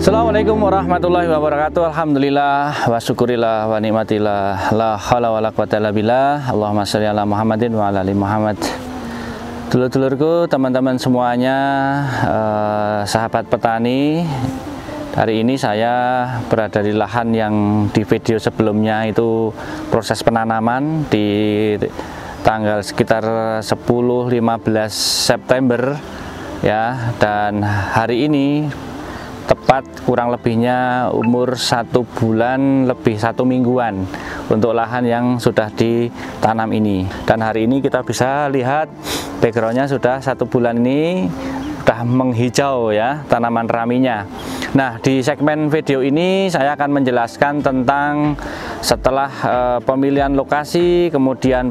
Assalamualaikum warahmatullahi wabarakatuh. Alhamdulillah wa syukurillah wa nikmatillah. La haula wala quwata illa billah. Allahumma sholli ala Muhammadin wa ala ali Muhammad. Dulur-dulurku, teman-teman semuanya, sahabat petani. Hari ini saya berada di lahan yang di video sebelumnya itu proses penanaman di tanggal sekitar 10-15 September ya, dan hari ini tepat kurang lebihnya umur 1 bulan lebih 1 mingguan untuk lahan yang sudah ditanam ini. Dan hari ini kita bisa lihat backgroundnya sudah 1 bulan ini sudah menghijau ya tanaman raminya. Nah, di segmen video ini saya akan menjelaskan tentang setelah pemilihan lokasi, kemudian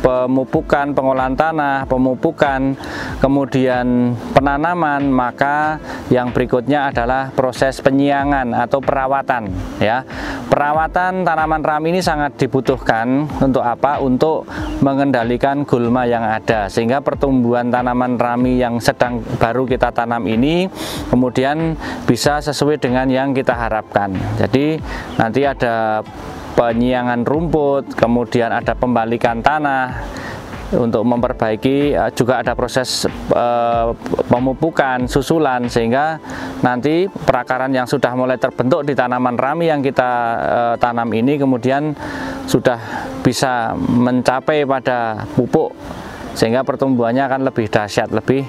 pemupukan, pengolahan tanah, pemupukan, kemudian penanaman, maka yang berikutnya adalah proses penyiangan atau perawatan ya. Perawatan tanaman rami ini sangat dibutuhkan untuk apa? Untuk mengendalikan gulma yang ada, sehingga pertumbuhan tanaman rami yang sedang baru kita tanam ini kemudian bisa sesuai dengan yang kita harapkan. Jadi nanti ada penyiangan rumput, kemudian ada pembalikan tanah untuk memperbaiki, juga ada proses pemupukan, susulan, sehingga nanti perakaran yang sudah mulai terbentuk di tanaman rami yang kita tanam ini kemudian sudah bisa mencapai pada pupuk, sehingga pertumbuhannya akan lebih dahsyat, lebih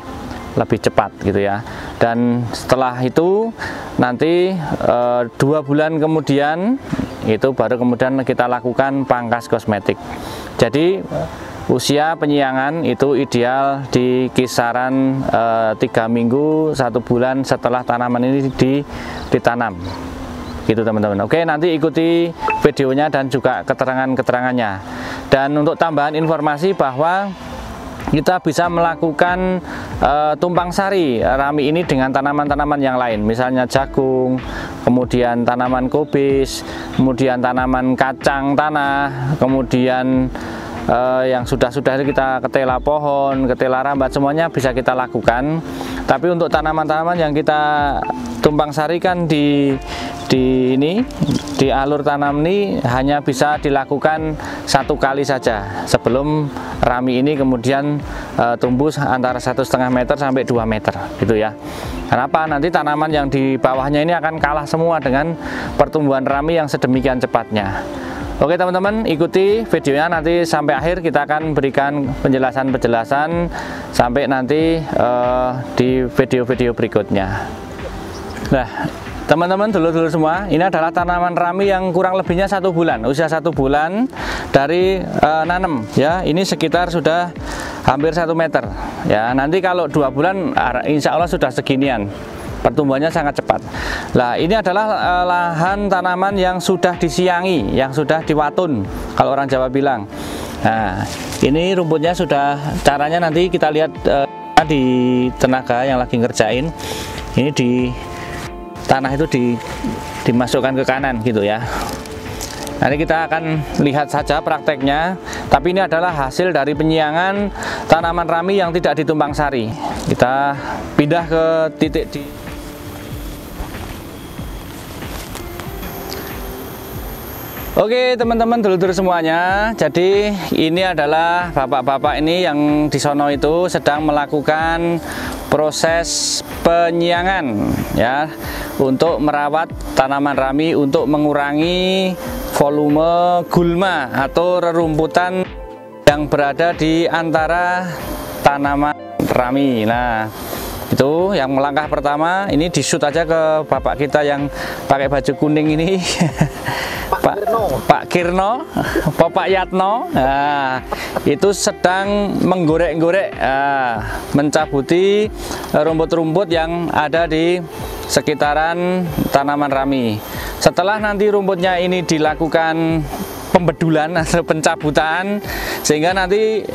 cepat gitu ya. Dan setelah itu nanti 2 bulan kemudian itu baru kemudian kita lakukan pangkas kosmetik. Jadi usia penyiangan itu ideal di kisaran 3 minggu 1 bulan setelah tanaman ini ditanam gitu teman-teman. Oke, nanti ikuti videonya dan juga keterangan-keterangannya. Dan untuk tambahan informasi bahwa kita bisa melakukan tumpang sari rami ini dengan tanaman-tanaman yang lain, misalnya jagung, kemudian tanaman kubis, kemudian tanaman kacang tanah, kemudian yang sudah kita ketela pohon, ketela rambat, semuanya bisa kita lakukan. Tapi untuk tanaman-tanaman yang kita tumpang sarikan di alur tanam ini hanya bisa dilakukan 1 kali saja sebelum rami ini kemudian tumbuh antara 1,5 meter sampai 2 meter gitu ya. Kenapa? Nanti tanaman yang di bawahnya ini akan kalah semua dengan pertumbuhan rami yang sedemikian cepatnya. Oke teman-teman, ikuti videonya nanti sampai akhir. Kita akan berikan penjelasan-penjelasan sampai nanti di video-video berikutnya. Nah teman-teman, dulur-dulur semua, ini adalah tanaman rami yang kurang lebihnya 1 bulan, usia 1 bulan dari nanam ya. Ini sekitar sudah hampir 1 meter ya. Nanti kalau 2 bulan insya Allah sudah seginian, pertumbuhannya sangat cepat. Nah, ini adalah lahan tanaman yang sudah disiangi, yang sudah diwatun kalau orang Jawa bilang. Nah, ini rumputnya sudah, caranya nanti kita lihat di tenaga yang lagi ngerjain. Ini di tanah itu dimasukkan ke kanan gitu ya. Nanti kita akan lihat saja prakteknya. Tapi ini adalah hasil dari penyiangan tanaman rami yang tidak ditumpang sari. Kita pindah ke titik di Oke teman-teman, dulur-dulur semuanya, jadi ini adalah bapak-bapak ini yang di sono itu sedang melakukan proses penyiangan ya, untuk merawat tanaman rami, untuk mengurangi volume gulma atau rerumputan yang berada di antara tanaman rami. Nah, Itu yang langkah pertama, ini di shoot aja ke bapak kita yang pakai baju kuning ini. Pak Kirno, Bapak Yatno. Nah, itu sedang menggorek-gorek, mencabuti rumput-rumput yang ada di sekitaran tanaman rami. Setelah nanti rumputnya ini dilakukan pembedulan atau pencabutan, sehingga nanti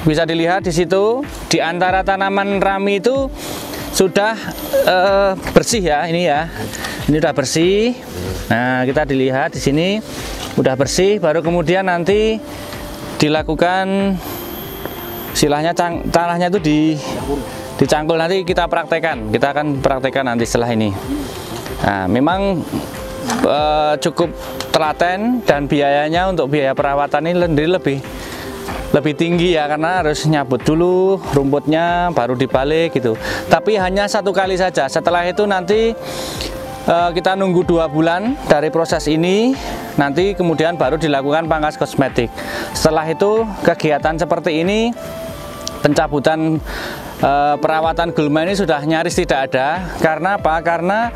bisa dilihat di situ di antara tanaman rami itu sudah bersih ya, ini udah bersih. Nah, kita dilihat di sini udah bersih, baru kemudian nanti dilakukan istilahnya tanahnya itu dicangkul. Nanti kita praktekkan, kita akan praktekkan nanti setelah ini. Nah, memang cukup telaten dan biayanya untuk biaya perawatan ini lebih tinggi ya, karena harus nyabut dulu rumputnya baru dibalik gitu. Tapi hanya 1 kali saja. Setelah itu nanti kita nunggu 2 bulan dari proses ini, nanti kemudian baru dilakukan pangkas kosmetik. Setelah itu kegiatan seperti ini, pencabutan perawatan gulma ini sudah nyaris tidak ada. Karena apa? Karena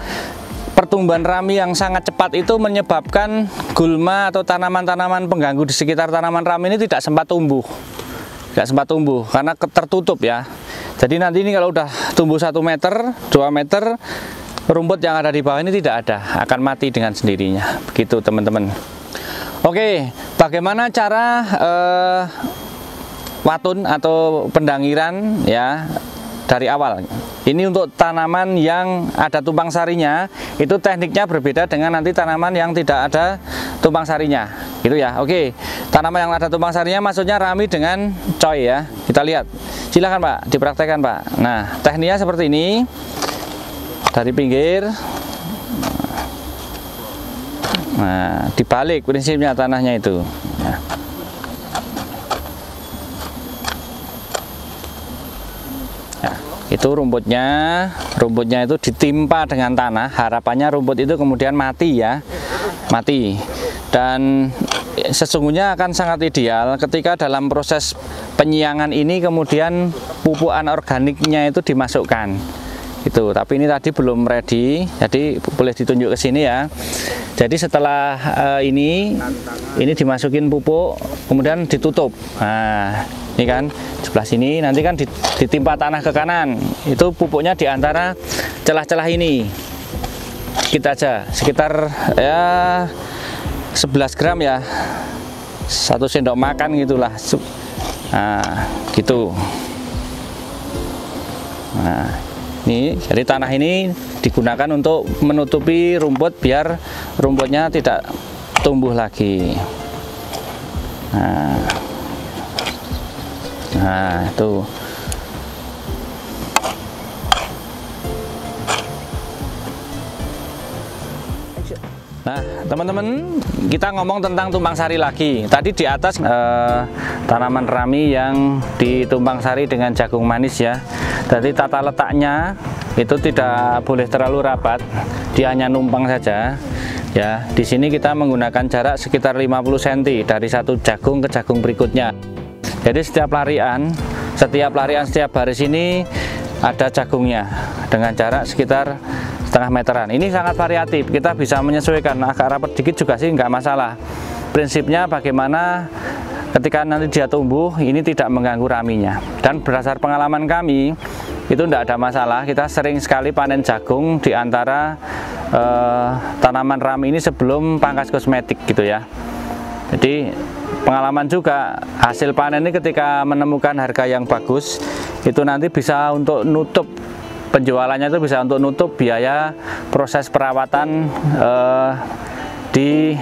pertumbuhan rami yang sangat cepat itu menyebabkan gulma atau tanaman-tanaman pengganggu di sekitar tanaman rami ini tidak sempat tumbuh. Tidak sempat tumbuh karena tertutup ya. Jadi nanti ini kalau udah tumbuh 1 meter, 2 meter, rumput yang ada di bawah ini tidak ada, akan mati dengan sendirinya. Begitu teman-teman. Oke, bagaimana cara watun atau pendangiran ya dari awal? Ini untuk tanaman yang ada tumpang sarinya, itu tekniknya berbeda dengan nanti tanaman yang tidak ada tumpang sarinya, gitu ya. Oke, tanaman yang ada tumpang sarinya maksudnya rami dengan coy ya. Kita lihat, silakan Pak, dipraktekkan Pak. Nah, tekniknya seperti ini, dari pinggir, nah dibalik prinsipnya tanahnya itu. Nah. Itu rumputnya itu ditimpa dengan tanah, harapannya rumput itu kemudian mati ya, mati. Dan sesungguhnya akan sangat ideal ketika dalam proses penyiangan ini kemudian pupuk anorganiknya itu dimasukkan itu. Tapi ini tadi belum ready, jadi boleh ditunjuk ke sini ya. Jadi setelah ini dimasukin pupuk, kemudian ditutup. Nah, ini kan sebelah sini, nanti kan ditimpa tanah ke kanan, itu pupuknya di antara celah-celah ini. Kita aja sekitar ya 11 gram ya, 1 sendok makan gitulah. Nah, gitu. Nah, ini jadi tanah ini digunakan untuk menutupi rumput biar rumputnya tidak tumbuh lagi. Nah, itu. Nah, teman-teman, kita ngomong tentang tumpang sari lagi. Tadi di atas tanaman rami yang ditumpang sari dengan jagung manis ya. Jadi tata letaknya itu tidak boleh terlalu rapat, dia hanya numpang saja. Ya, di sini kita menggunakan jarak sekitar 50 cm dari satu jagung ke jagung berikutnya. Jadi setiap larian, setiap baris ini ada jagungnya dengan jarak sekitar setengah meteran. Ini sangat variatif, kita bisa menyesuaikan, agak rapat dikit juga sih nggak masalah. Prinsipnya bagaimana ketika nanti dia tumbuh ini tidak mengganggu raminya. Dan berdasar pengalaman kami itu tidak ada masalah. Kita sering sekali panen jagung di antara tanaman rami ini sebelum pangkas kosmetik gitu ya. Jadi pengalaman juga hasil panen ini ketika menemukan harga yang bagus itu nanti bisa untuk nutup penjualannya, itu bisa untuk nutup biaya proses perawatan di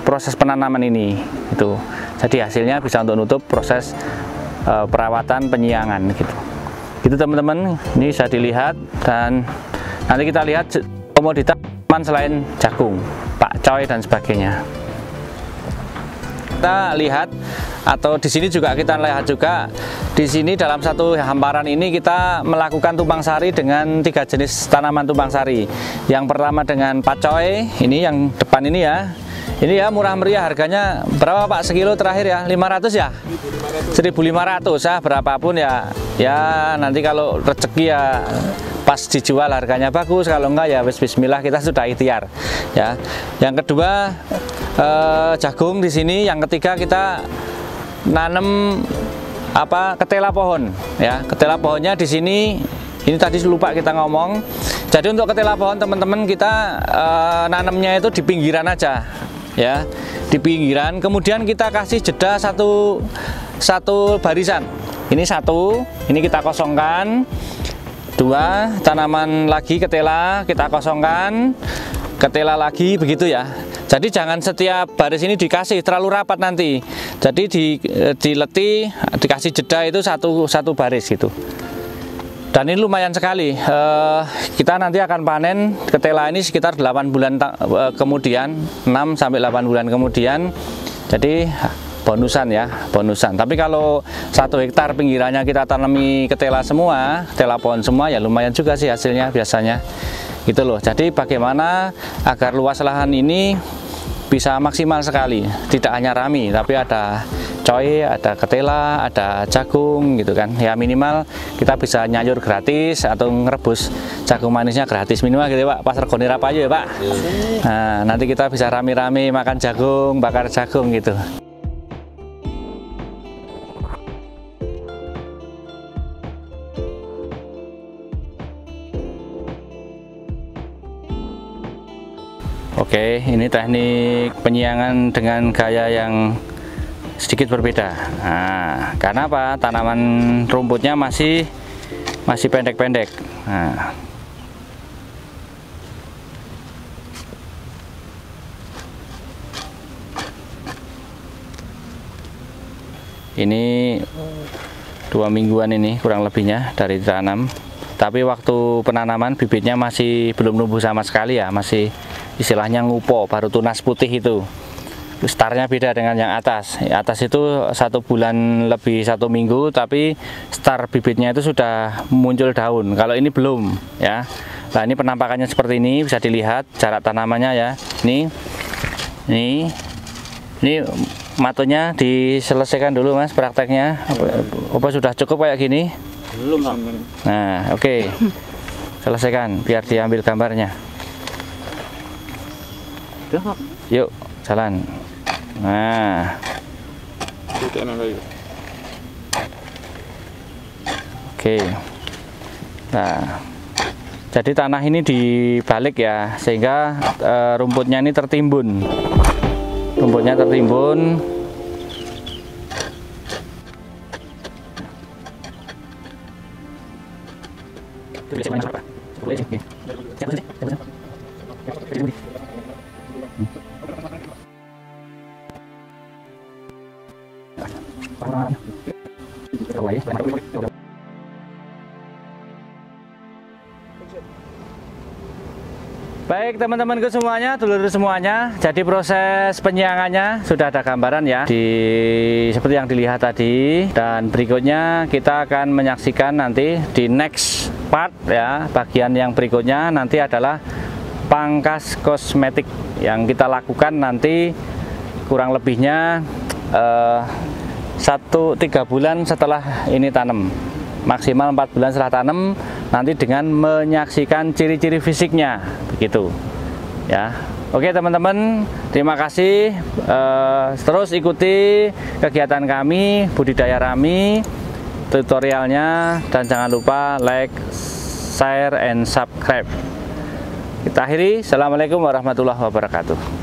proses penanaman ini itu. Jadi hasilnya bisa untuk nutup proses perawatan penyiangan gitu. Gitu teman-teman, ini bisa dilihat. Dan nanti kita lihat komoditas selain jagung, pakcoy dan sebagainya. Kita lihat, atau di sini juga kita lihat juga, di sini dalam satu hamparan ini kita melakukan tumpang sari dengan 3 jenis tanaman tumpang sari. Yang pertama dengan pakcoy, ini yang depan ini ya. Ini ya murah meriah, harganya berapa Pak sekilo terakhir ya? 500 ya? 1.500 ya, berapapun ya Ya nanti kalau rezeki ya pas dijual harganya bagus, kalau enggak ya bismillah kita sudah ikhtiar ya. Yang kedua jagung di sini, yang ketiga kita nanam ketela pohon ya. Ketela pohonnya di sini, ini tadi lupa kita ngomong. Jadi untuk ketela pohon teman-teman kita nanamnya itu di pinggiran aja ya, di pinggiran. Kemudian kita kasih jeda satu barisan. Ini satu, ini kita kosongkan. Dua, tanaman lagi ketela kita kosongkan, ketela lagi, begitu ya. Jadi jangan setiap baris ini dikasih terlalu rapat nanti. Jadi dileti, dikasih jeda itu satu baris gitu. Dan ini lumayan sekali. Kita nanti akan panen ketela ini sekitar 8 bulan kemudian, 6 sampai 8 bulan kemudian. Jadi bonusan ya, bonusan. Tapi kalau 1 hektar pinggirannya kita tanami ketela semua, ketela pohon semua, ya lumayan juga sih hasilnya biasanya. Gitu loh. Jadi bagaimana agar luas lahan ini bisa maksimal sekali, tidak hanya rami, tapi ada coy, ada ketela, ada jagung gitu kan. Ya minimal kita bisa nyayur gratis atau ngerebus jagung manisnya gratis minimal gitu ya Pak. Pas regone rapayu ya Pak. Nah, nanti kita bisa rame-rame makan jagung, bakar jagung gitu. Oke, ini teknik penyiangan dengan gaya yang sedikit berbeda. Nah, karena apa? Tanaman rumputnya masih pendek-pendek. Nah. Ini 2 mingguan ini kurang lebihnya dari tanam. Tapi waktu penanaman bibitnya masih belum numbuh sama sekali ya, masih istilahnya ngupo, baru tunas putih itu. Startnya beda dengan yang atas. Atas itu 1 bulan lebih 1 minggu, tapi start bibitnya itu sudah muncul daun. Kalau ini belum ya. Nah ini penampakannya seperti ini, bisa dilihat jarak tanamannya ya. Ini matonya diselesaikan dulu Mas prakteknya. Apa sudah cukup kayak gini? Belum. Nah oke. Selesaikan biar diambil gambarnya. Yuk jalan. Nah oke. Nah jadi tanah ini dibalik ya, sehingga rumputnya ini tertimbun. Rumputnya tertimbun. Baik teman-temanku semuanya, dulur semuanya, jadi proses penyiangannya sudah ada gambaran ya, seperti yang dilihat tadi. Dan berikutnya kita akan menyaksikan nanti di next part ya, bagian yang berikutnya nanti adalah pangkas kosmetik yang kita lakukan nanti kurang lebihnya 3 bulan setelah ini tanam, maksimal 4 bulan setelah tanam, nanti dengan menyaksikan ciri-ciri fisiknya begitu ya. Oke teman-teman, terima kasih, terus ikuti kegiatan kami budidaya rami, tutorialnya, dan jangan lupa like, share, and subscribe. Kita akhiri. Assalamualaikum warahmatullahi wabarakatuh.